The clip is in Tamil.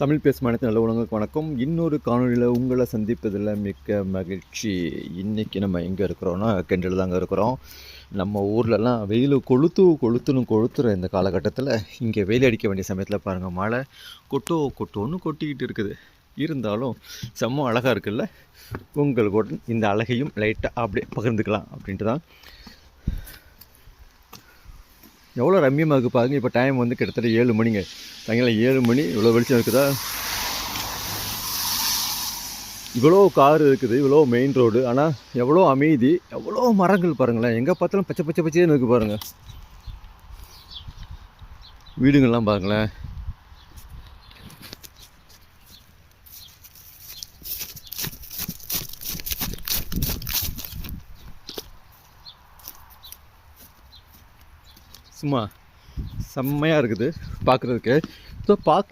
தமிழ் பேசும் அனைத்து நல்ல உலகங்களுக்கு வணக்கம். இன்னொரு காணொலியில் உங்களை சந்திப்பதில் மிக்க மகிழ்ச்சி. இன்றைக்கி நம்ம எங்கே இருக்கிறோன்னா கெண்டில் தாங்க இருக்கிறோம். நம்ம ஊர்லலாம் வெயில் கொளுத்துற இந்த காலகட்டத்தில் இங்கே வெயில் அடிக்க வேண்டிய சமயத்தில் பாருங்கள், மழை கொட்டோன்னு கொட்டிக்கிட்டு இருக்குது. இருந்தாலும் செம்ம அழகாக இருக்குல்ல. உங்களுக்கு இந்த அழகையும் லைட்டாக அப்படியே பகிர்ந்துக்கலாம் அப்படின்ட்டு தான். எவ்வளோ ரம்மியமாக இருக்குது பாருங்கள். இப்போ டைம் வந்து கிட்டத்தட்ட 7 மணிங்க. சாயங்காலம் 7 மணி. இவ்வளோ வெளிச்சம் இருக்குதா, இவ்வளோ கார் இருக்குது, இவ்வளோ மெயின் ரோடு. ஆனால் எவ்வளோ அமைதி, எவ்வளோ மரங்கள் பாருங்களேன். எங்கே பார்த்தாலும் பச்சை பச்சைன்னு இருக்குது பாருங்கள். வீடுங்கள்லாம் பாருங்களேன். சும்மா செம்மையாக இருக்குது பார்க்குறதுக்கு. ஸோ பார்க்கல